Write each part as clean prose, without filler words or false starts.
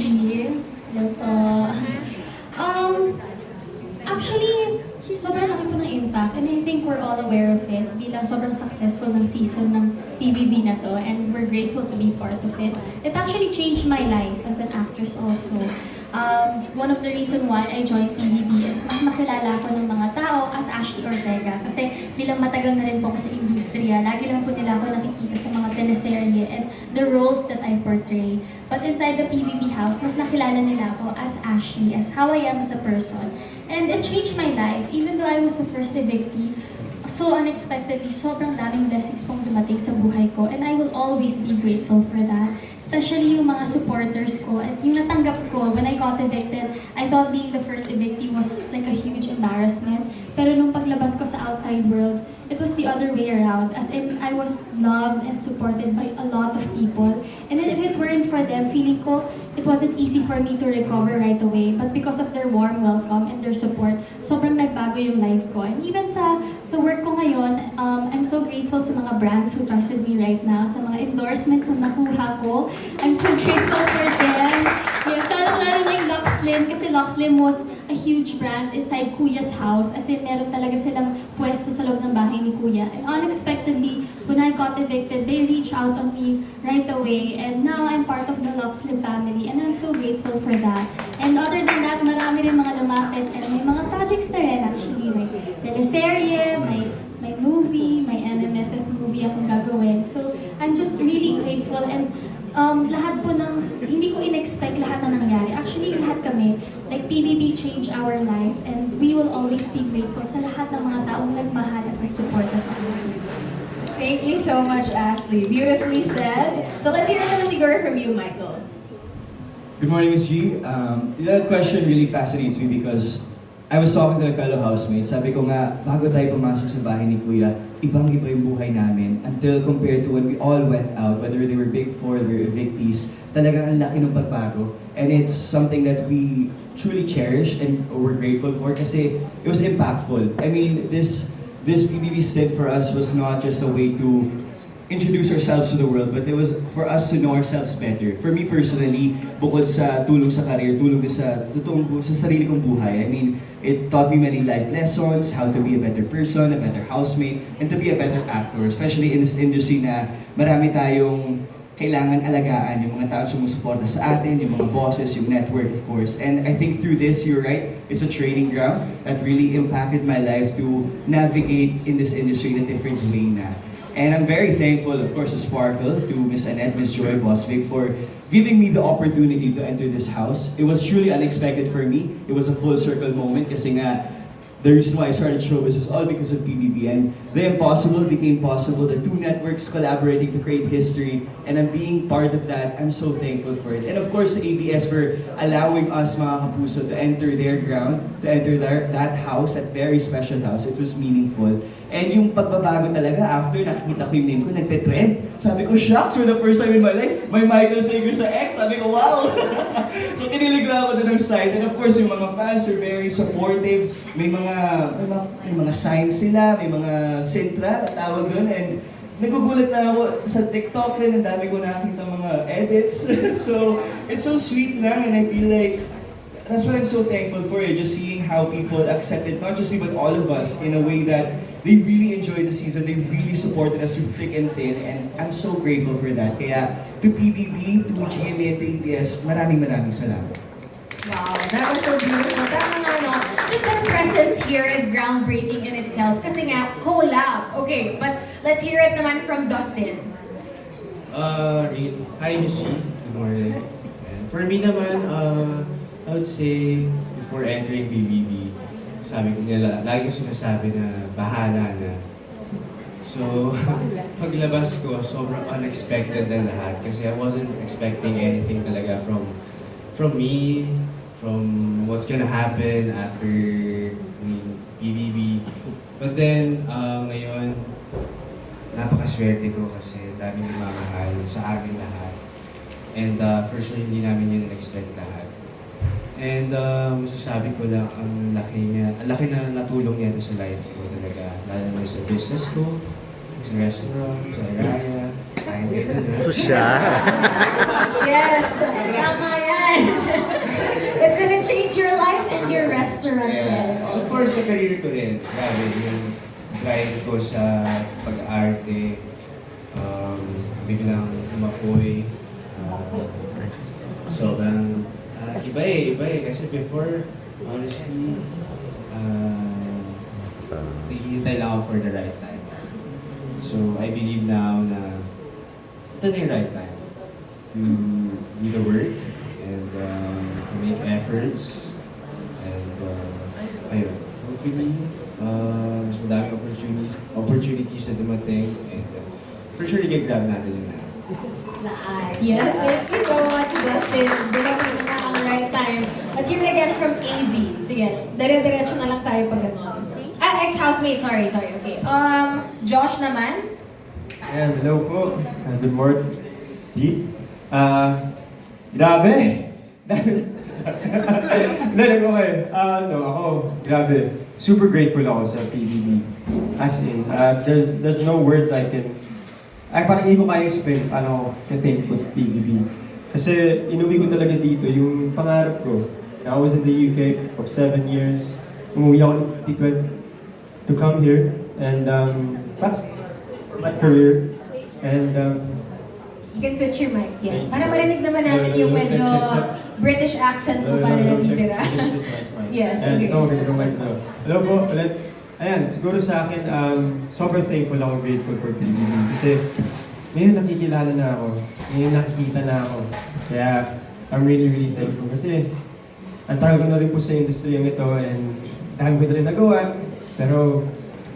G. Hello po. Actually, sobrang laki po ng impact and I think we're all aware of it bilang sobrang successful ng season ng PBB na to and we're grateful to be part of it. It actually changed my life as an actress also. One of the reason why I joined PBB is mas makilala ko ng mga tao as Ashley Ortega kasi bilang matagal na rin po ako sa industriya, lagi lang po nila ako nakikita sa mga teleserye and the roles that I portray. But inside the PBB house, mas nakilala nila ako as Ashley, as how I am as a person. And it changed my life, even though I was the first evictee. So unexpectedly, sobrang daming blessings pong dumating sa buhay ko and I will always be grateful for that. Especially yung mga supporters ko at yung natanggap ko when I got evicted, I thought being the first evictee was like a huge embarrassment. Pero nung paglabas ko sa outside world, it was the other way around. As in, I was loved and supported by a lot of people. And then if it weren't for them, feeling ko, it wasn't easy for me to recover right away. But because of their warm welcome and their support, sobrang nagbago yung life ko. And even sa work ko ngayon, I'm so grateful sa mga brands who trusted me right now, sa mga endorsements na nakuha ko. I'm so grateful for them. Yes, lalo na yung Lux Slim, kasi Lux Slim was a huge brand inside Kuya's house. As in, meron talaga silang pwesto sa loob ng bahay ni Kuya. And unexpectedly, when I got evicted, they reached out on me right away. And now I'm part of the Lux Slim family. And I'm so grateful for that. And other than that, marami rin mga lumapit. And may mga projects na rin actually. Like teleserye, may movie, may MMFF movie akong gagawin. So I'm just really grateful. And lahat po ng, hindi ko in-expect lahat na nangyari. Actually, lahat kami, like PBB changed our life and we will always be grateful sa lahat ng mga taong nagmahal at nagsuporta sa amin. Thank you so much, Ashley. Beautifully said. So let's hear naman siguro from you, Michael. Good morning, Ms. G. That question really fascinates me because I was talking to my fellow housemates. Sabi ko nga, bago tayo pumasok sa bahay ni Kuya, ibang-iba yung buhay namin. Until compared to when we all went out, whether they were Big Four, they were evictees, talagang ang laki ng pagbago. And it's something that we truly cherish and we're grateful for kasi it was impactful. I mean, this PBB stint for us was not just a way to introduce ourselves to the world, but it was for us to know ourselves better. For me personally, bukod sa tulong sa career, tulong din sa sa sarili kong buhay. I mean, it taught me many life lessons, how to be a better person, a better housemate, and to be a better actor. Especially in this industry na marami tayong kailangan alagaan, yung mga tao sumusuporta sa atin, yung mga bosses, yung network, of course. And I think through this, you're right, it's a training ground that really impacted my life to navigate in this industry in a different way na. And I'm very thankful, of course, to Sparkle, to Miss Annette, Miss Joy Boswick for giving me the opportunity to enter this house. It was truly unexpected for me. It was a full circle moment kasi nga, the reason why I started showbiz was all because of PBB. And the impossible became possible, the two networks collaborating to create history. And I'm being part of that. I'm so thankful for it. And of course, ABS for allowing us, mga kapuso, to enter their ground, to enter that house, that very special house. It was meaningful. And yung pagbabago talaga, after nakikita ko yung name ko, nagte-trend. Sabi ko, shocks, for the first time in my life, may Michael Sager sa X. Sabi ko, wow! So kinilig lang ako doon ng site. And of course, yung mga fans are very supportive. May mga signs sila, may mga sintra, tawag doon. And nagugulat na ako sa TikTok rin, ang dami ko nakakita mga edits. So, it's so sweet lang and I feel like that's what I'm so thankful for, just seeing how people accepted, not just me, but all of us, in a way that they really enjoyed the season, they really supported us through thick and thin, and I'm so grateful for that. Kaya, to PBB, to GMA, and to ABS, maraming salamat. Wow, that was so beautiful. Tama nga, no? Just their presence here is groundbreaking in itself. Kasi nga, collab. Okay, but let's hear it naman from Dustin. Hi, Miss G. Good morning. And for me naman, I would say, before entering BBB, sabi ko nila, lagi ko sinasabi na bahala na. So, paglabas ko, sobrang unexpected na lahat kasi I wasn't expecting anything talaga from me, from what's gonna happen after BBB. But then, ngayon, napakaswerte ko kasi daming nagmamahal sa amin lahat. And for sure, hindi namin yun expect lahat. And masasabi ko lang, ang laki na natulong niya sa life ko talaga. Lalo na sa business ko, sa restaurant, sa Raya, kahit ganyan. So siya? Yes, tama yan. change your life and your restaurant's Yeah. life. Of course, sa career ko rin. Grabe, yung drive ko sa pag-arte, biglang umapoy. Sobrang iba eh. Kasi before, honestly, naghihintay lang ako for the right time. So, I believe now na ito na yung right time to do the work and to make efforts and ayun, hopefully mas madaming opportunities na dumating and for sure i-grab natin yun na. Yes, thank you so much, Justin. Dumating na ang right time. Let's hear it again from AZ. Sige, dire-diretso na lang tayo pag gano'n. Ex-housemate, sorry. Okay. Josh naman. Ayan, hello po. Good morning. Deep. Grabe! Hindi, okay. Ako, grabe. Super grateful ako sa PBB. As in, there's no words I parang hindi ko kaya explain paano ako thankful to PBB. Kasi inuwi ko talaga dito yung pangarap ko. I was in the UK for 7 years. Umuwi ako ng 2020 to come here and that's my career. And You can switch your mic, yes. Para marinig naman namin yung medyo British accent mo para natitira. Yes, and okay. ito, ganito mic na. Hello po, ulit. Ayan, siguro sa akin, sobrang thankful ako, grateful for PBB. Kasi ngayon nakikilala na ako. Ngayon nakikita na ako. Kaya I'm really, really thankful. Kasi ang tagal ko na rin po sa industriyang ito and dami ko na rin nagawa. Pero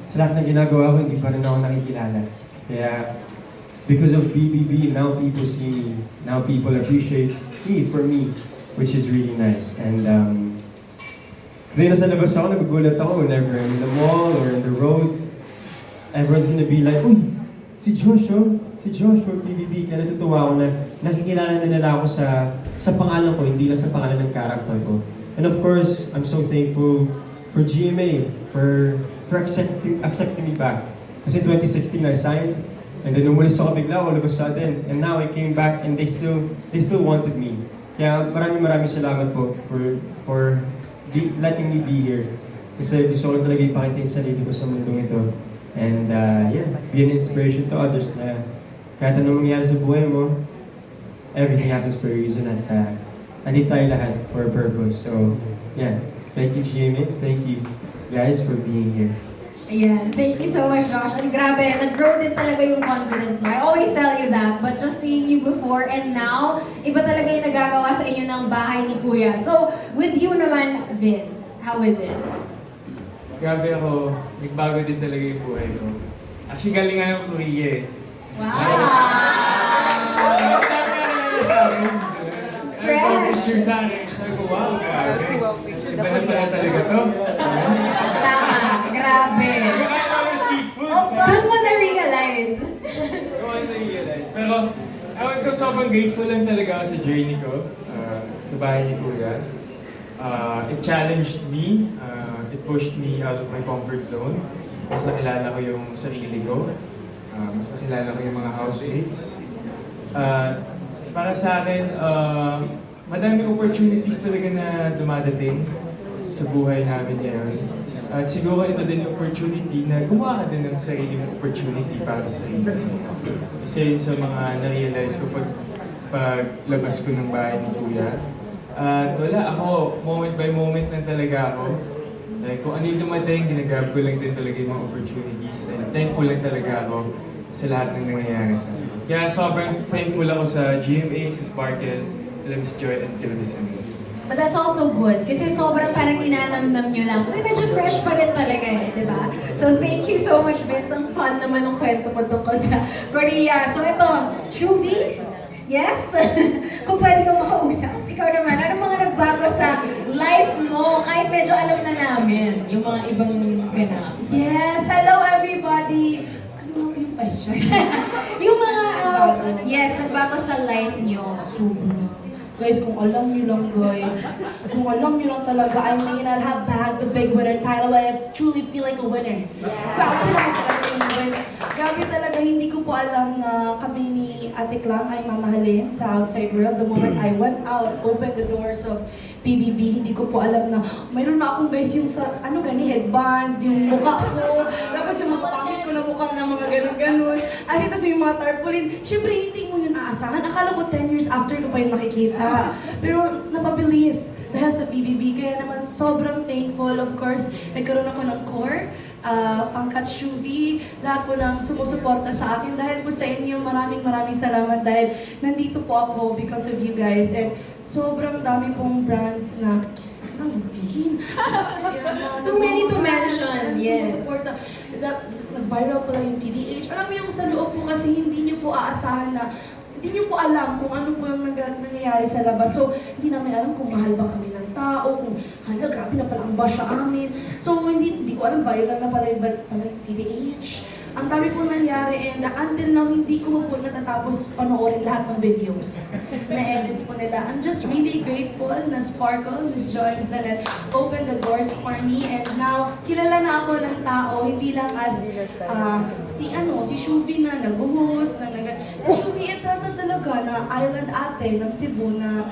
sa lahat ng ginagawa ko, hindi pa rin ako nakikilala. Kaya because of BBB, now people see me. Now people appreciate me for me, which is really nice. And kasi nasa labas ako, nagugulat ako whenever I'm in the mall or in the road. Everyone's gonna be like, uy, si Josh, oh. Si Josh for BBB. Kaya natutuwa ako na nakikilala na nila ako sa pangalan ko, hindi lang sa pangalan ng character ko. And of course, I'm so thankful for GMA, for accepting me back. Kasi 2016 I signed, and then umulis ako bigla all of a sudden. And now I came back and they still wanted me. Kaya maraming salamat po for letting me be here. Kasi gusto ko talaga ipakita yung sarili ko sa mundong ito. And be an inspiration to others na kahit anong mangyari sa buhay mo, everything happens for a reason at andito tayo lahat for a purpose. So, yeah. Thank you, GMA. Thank you, guys, for being here. Ayan, thank you so much, Josh. And grabe, nag-grow din talaga yung confidence mo. I always tell you that, but just seeing you before and now, iba talaga yung nagagawa sa inyo ng bahay ni Kuya. So, with you naman, Vince, how is it? Grabe ako, nagbago din talaga yung buhay ko. Actually, galing nga ng Korea eh. Wow! Fresh! Picture sa akin. Sabi ko, wow, grabe. Iba na pala talaga to. Tama, grabe. Kaya naman street food. Doon mo na-realize. Doon ko na-realize. Pero, ewan ko, sobrang grateful lang talaga ako sa journey ko. Sa bahay ni Kuya. It challenged me. It pushed me out of my comfort zone. Mas nakilala ko yung sarili ko. Mas nakilala ko yung mga housemates. Para sa akin, madaming opportunities talaga na dumadating sa buhay namin ngayon. At siguro ito din yung opportunity na gumawa ka din ng sarili mong opportunity para sa sarili mo. Kasi sa mga na-realize ko paglabas ko ng bahay ni Kuya, at wala, ako, moment by moment lang talaga ako. Like, kung ano yung dumating, ginagrab ko lang din talaga yung mga opportunities. And thankful lang talaga ako sa lahat ng nangyayari sa akin. Kaya sobrang thankful ako sa GMA, sa Sparkle, kila Miss Joy, and kila Miss Emily. But that's also good kasi sobrang parang inanamnam nyo lang. Kasi medyo fresh pa rin talaga eh, di ba? So thank you so much, Vince. Ang fun naman ng kwento mo tungkol sa Korea. So ito, Shuvi? Yes? Kung pwede kang makausap, ikaw naman, anong mga nagbago sa life mo? Kahit medyo alam na namin yung mga ibang ganap. Yes, hello everybody. Ano yung question? Yung mga, yes, nagbago sa life nyo. Sobra. Guys, kung alam niyo lang guys, kung alam niyo lang talaga, I may not have bagged the big winner title, but I truly feel like a winner. Grabe naman talaga yung win. Grabe talaga, hindi ko po alam na kami ni Ate Klang ay mamahalin sa outside world. The moment I went out, opened the doors of PBB, hindi ko po alam na mayroon na akong guys yung sa, headband, yung mukha ko, tapos yung mga pangit ko na mukha na mga ganun-ganun. At tapos yung mga tarpaulin, syempre hindi mo yun aasahan. Akala ko 10 years after ko pa yun makikita. Pero napabilis dahil sa PBB. Kaya naman sobrang thankful. Of course, nagkaroon ako ng core, pangkat Shuvi, lahat po ng sumusuporta sa akin. Dahil po sa inyo, maraming salamat dahil nandito po ako because of you guys. And sobrang dami pong brands na ano sabihin? Too many to mention, yes. Sumusuporta. Nag-viral po lang yung TDH. Alam mo yung sa loob po kasi hindi nyo po aasahan na hindi nyo po alam kung ano po yung nangyayari sa labas. So, hindi namin alam kung mahal ba kami ng tao, kung hala, grabe na pala ang bash sa amin. So, hindi ko alam, viral na pala yung TDH. Ang dami po nangyari and until now, hindi ko po natatapos panoorin lahat ng videos na edits po nila. I'm just really grateful na Sparkle, Miss Joy, and opened the doors for me. And now, kilala na ako ng tao, hindi lang as si Shuvi na nag-host, Shuvi, etrata talaga na island ate ng Cebu na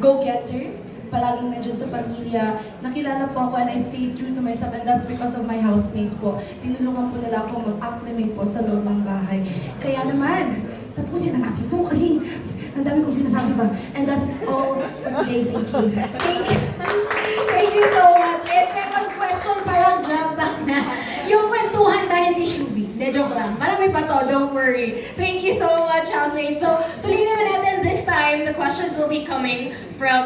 go-getter. Palaging nandiyan sa pamilya. Nakilala po ako and I stayed true to myself and that's because of my housemates po. Tinulungan po nila ako mag-acclimate po sa loob ng bahay. Kaya naman, tapusin na natin ito kasi ang dami kong sinasabi ba. And that's all for today. Thank you. Thank you so much. And second question, parang jump back na. Yung kwentuhan dahil kay Shuvi. De, joke lang. Marami pa to, don't worry. Thank you so much, housemates. So, tuloy naman natin this time. The questions will be coming from